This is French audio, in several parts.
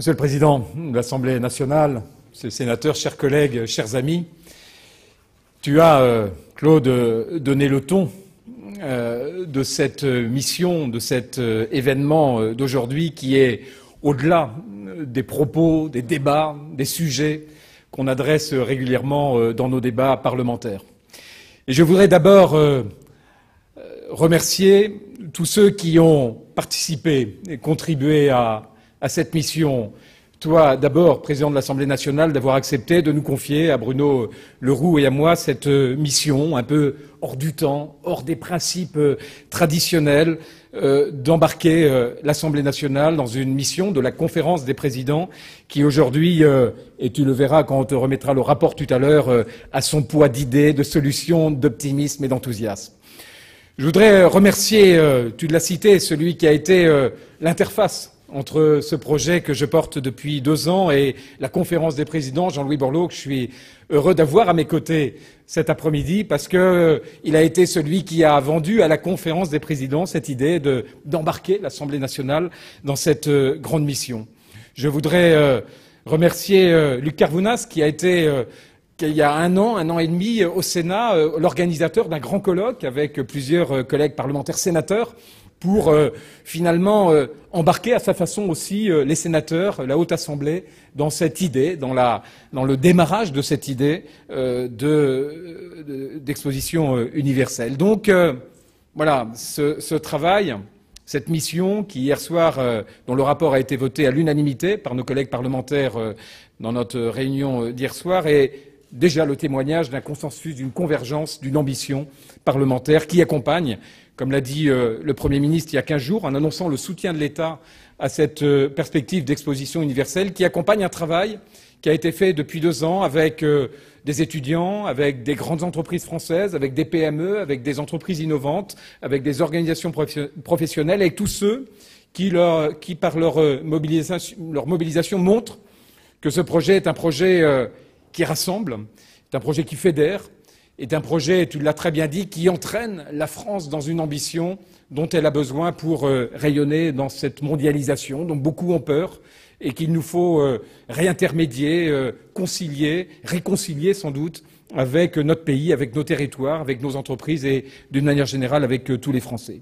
Monsieur le Président de l'Assemblée nationale, Monsieur le Sénateur, chers collègues, chers amis, tu as, Claude, donné le ton de cette mission, de cet événement d'aujourd'hui qui est au-delà des propos, des débats, des sujets qu'on adresse régulièrement dans nos débats parlementaires. Et je voudrais d'abord remercier tous ceux qui ont participé et contribué à cette mission. Toi, d'abord, Président de l'Assemblée nationale, d'avoir accepté de nous confier à Bruno Le Roux et à moi cette mission un peu hors du temps, hors des principes traditionnels, d'embarquer l'Assemblée nationale dans une mission de la Conférence des présidents qui aujourd'hui, et tu le verras quand on te remettra le rapport tout à l'heure, a son poids d'idées, de solutions, d'optimisme et d'enthousiasme. Je voudrais remercier, tu l'as cité, celui qui a été l'interface entre ce projet que je porte depuis 2 ans et la conférence des présidents, Jean-Louis Borloo, que je suis heureux d'avoir à mes côtés cet après-midi, parce qu'il a été celui qui a vendu à la conférence des présidents cette idée d'embarquer l'Assemblée nationale dans cette grande mission. Je voudrais remercier Luc Carvounas, qui a été il y a un an et demi au Sénat, l'organisateur d'un grand colloque avec plusieurs collègues parlementaires sénateurs pour finalement embarquer à sa façon aussi les sénateurs, la Haute Assemblée, dans cette idée, dans le démarrage de cette idée d'exposition universelle. Donc voilà, ce travail, cette mission qui hier soir, dont le rapport a été voté à l'unanimité par nos collègues parlementaires dans notre réunion d'hier soir, est déjà le témoignage d'un consensus, d'une convergence, d'une ambition parlementaire qui accompagne, comme l'a dit le Premier ministre il y a 15 jours, en annonçant le soutien de l'État à cette perspective d'exposition universelle, qui accompagne un travail qui a été fait depuis 2 ans avec des étudiants, avec des grandes entreprises françaises, avec des PME, avec des entreprises innovantes, avec des organisations professionnelles, avec tous ceux qui par leur mobilisation, montrent que ce projet est un projet qui rassemble, est un projet qui fédère, est un projet, tu l'as très bien dit, qui entraîne la France dans une ambition dont elle a besoin pour rayonner dans cette mondialisation dont beaucoup ont peur et qu'il nous faut réintermédier, concilier, réconcilier sans doute avec notre pays, avec nos territoires, avec nos entreprises et d'une manière générale avec tous les Français.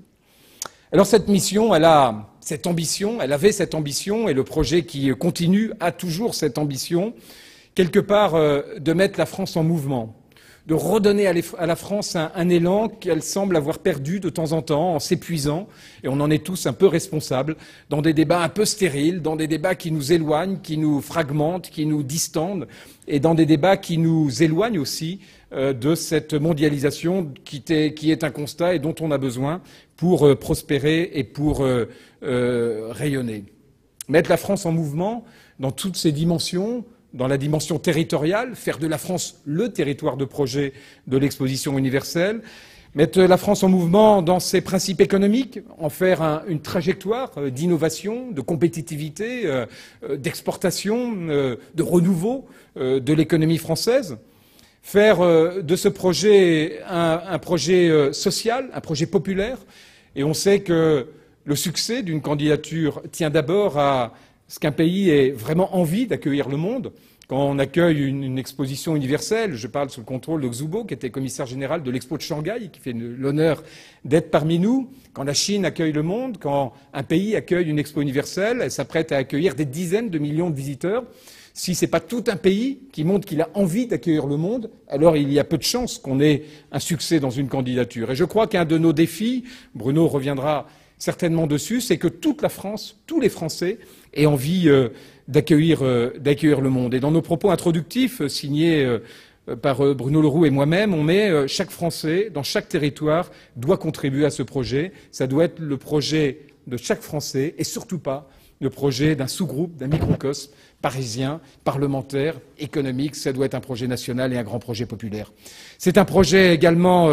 Alors cette mission, elle a cette ambition, elle avait cette ambition et le projet qui continue a toujours cette ambition, quelque part de mettre la France en mouvement, de redonner à la France un élan qu'elle semble avoir perdu de temps en temps en s'épuisant, et on en est tous un peu responsables, dans des débats un peu stériles, dans des débats qui nous éloignent, qui nous fragmentent, qui nous distendent, et dans des débats qui nous éloignent aussi de cette mondialisation qui est un constat et dont on a besoin pour prospérer et pour rayonner. Mettre la France en mouvement dans toutes ses dimensions, dans la dimension territoriale, faire de la France le territoire de projet de l'exposition universelle, mettre la France en mouvement dans ses principes économiques, en faire une trajectoire d'innovation, de compétitivité, d'exportation, de renouveau de l'économie française, faire de ce projet un projet social, un projet populaire. Et on sait que le succès d'une candidature tient d'abord à ce qu'un pays ait vraiment envie d'accueillir le monde. Quand on accueille une exposition universelle, je parle sous le contrôle de Xu Bo, qui était commissaire général de l'Expo de Shanghai, qui fait l'honneur d'être parmi nous. Quand la Chine accueille le monde, quand un pays accueille une expo universelle, elle s'apprête à accueillir des dizaines de millions de visiteurs. Si ce n'est pas tout un pays qui montre qu'il a envie d'accueillir le monde, alors il y a peu de chances qu'on ait un succès dans une candidature. Et je crois qu'un de nos défis, Bruno reviendra certainement dessus, c'est que toute la France, tous les Français, aient envie d'accueillir le monde. Et dans nos propos introductifs, signés par Bruno Le Roux et moi-même, on met chaque Français, dans chaque territoire, doit contribuer à ce projet. Ça doit être le projet de chaque Français et surtout pas le projet d'un sous-groupe, d'un microcosme parisien, parlementaire, économique. Ça doit être un projet national et un grand projet populaire. C'est un projet également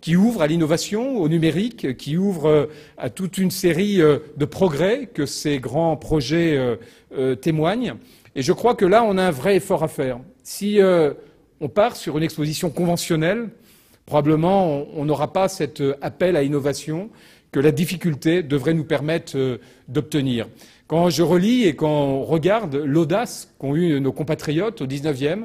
qui ouvre à l'innovation, au numérique, qui ouvre à toute une série de progrès que ces grands projets témoignent. Et je crois que là, on a un vrai effort à faire. Si on part sur une exposition conventionnelle, probablement on n'aura pas cet appel à innovation que la difficulté devrait nous permettre d'obtenir. Quand je relis et quand on regarde l'audace qu'ont eu nos compatriotes au XIXe,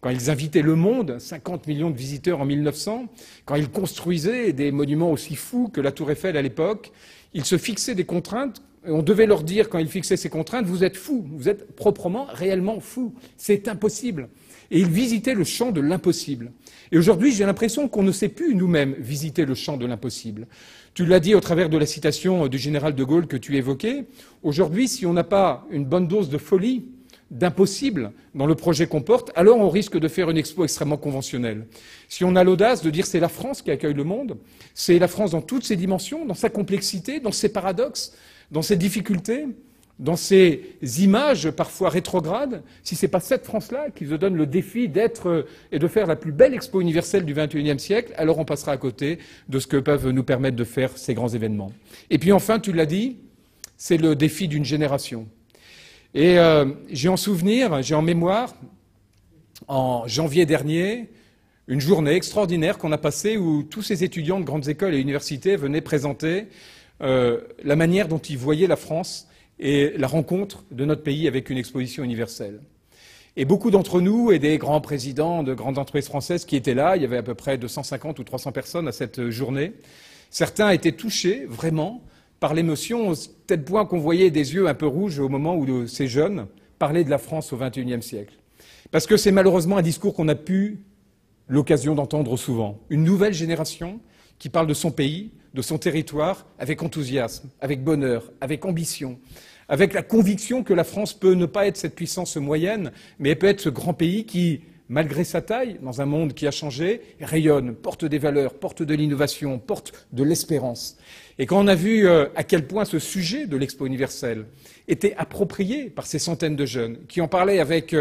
quand ils invitaient le monde, 50 millions de visiteurs en 1900, quand ils construisaient des monuments aussi fous que la Tour Eiffel à l'époque, ils se fixaient des contraintes. Et on devait leur dire, quand ils fixaient ces contraintes, vous êtes fous, vous êtes proprement, réellement fous, c'est impossible. Et ils visitaient le champ de l'impossible. Et aujourd'hui, j'ai l'impression qu'on ne sait plus nous-mêmes visiter le champ de l'impossible. Tu l'as dit au travers de la citation du général de Gaulle que tu évoquais. Aujourd'hui, si on n'a pas une bonne dose de folie, d'impossible dans le projet qu'on porte, alors on risque de faire une expo extrêmement conventionnelle. Si on a l'audace de dire c'est la France qui accueille le monde, c'est la France dans toutes ses dimensions, dans sa complexité, dans ses paradoxes, dans ses difficultés, dans ces images parfois rétrogrades, si ce n'est pas cette France-là qui se donne le défi d'être et de faire la plus belle expo universelle du XXIe siècle, alors on passera à côté de ce que peuvent nous permettre de faire ces grands événements. Et puis enfin, tu l'as dit, c'est le défi d'une génération. Et j'ai en mémoire, en janvier dernier, une journée extraordinaire qu'on a passée où tous ces étudiants de grandes écoles et universités venaient présenter la manière dont ils voyaient la France et la rencontre de notre pays avec une exposition universelle. Et beaucoup d'entre nous et des grands présidents de grandes entreprises françaises qui étaient là, il y avait à peu près 250 ou 300 personnes à cette journée, certains étaient touchés vraiment par l'émotion, au tel point qu'on voyait des yeux un peu rouges au moment où ces jeunes parlaient de la France au XXIe siècle. Parce que c'est malheureusement un discours qu'on a pu l'occasion d'entendre souvent. Une nouvelle génération qui parle de son pays, de son territoire, avec enthousiasme, avec bonheur, avec ambition, avec la conviction que la France peut ne pas être cette puissance moyenne, mais elle peut être ce grand pays qui, malgré sa taille, dans un monde qui a changé, rayonne, porte des valeurs, porte de l'innovation, porte de l'espérance. Et quand on a vu à quel point ce sujet de l'Expo universelle était approprié par ces centaines de jeunes, qui en parlaient avec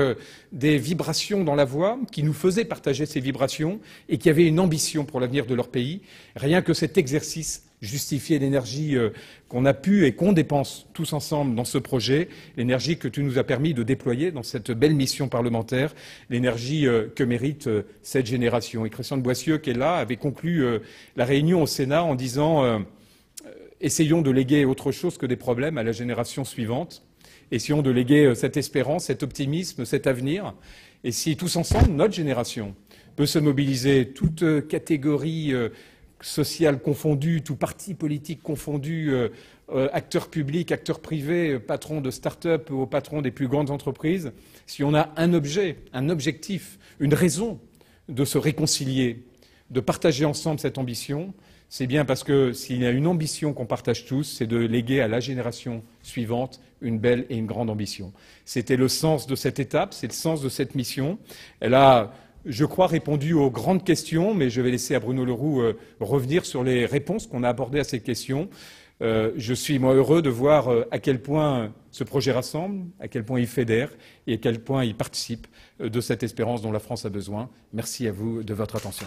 des vibrations dans la voix, qui nous faisaient partager ces vibrations et qui avaient une ambition pour l'avenir de leur pays, rien que cet exercice justifiait l'énergie qu'on a pu et qu'on dépense tous ensemble dans ce projet, l'énergie que tu nous as permis de déployer dans cette belle mission parlementaire, l'énergie que mérite cette génération. Et Christian de Boissieu, qui est là, avait conclu la réunion au Sénat en disant essayons de léguer autre chose que des problèmes à la génération suivante. Essayons de léguer cette espérance, cet optimisme, cet avenir. Et si tous ensemble, notre génération peut se mobiliser, toute catégorie sociale confondue, tout parti politique confondu, acteurs publics, acteurs privés, patrons de start-up ou patrons des plus grandes entreprises, si on a un objet, un objectif, une raison de se réconcilier, de partager ensemble cette ambition, c'est bien parce que s'il y a une ambition qu'on partage tous, c'est de léguer à la génération suivante une belle et une grande ambition. C'était le sens de cette étape, c'est le sens de cette mission. Elle a, je crois, répondu aux grandes questions, mais je vais laisser à Bruno Leroux revenir sur les réponses qu'on a abordées à ces questions. Je suis, moi, heureux de voir à quel point ce projet rassemble, à quel point il fédère et à quel point il participe de cette espérance dont la France a besoin. Merci à vous de votre attention.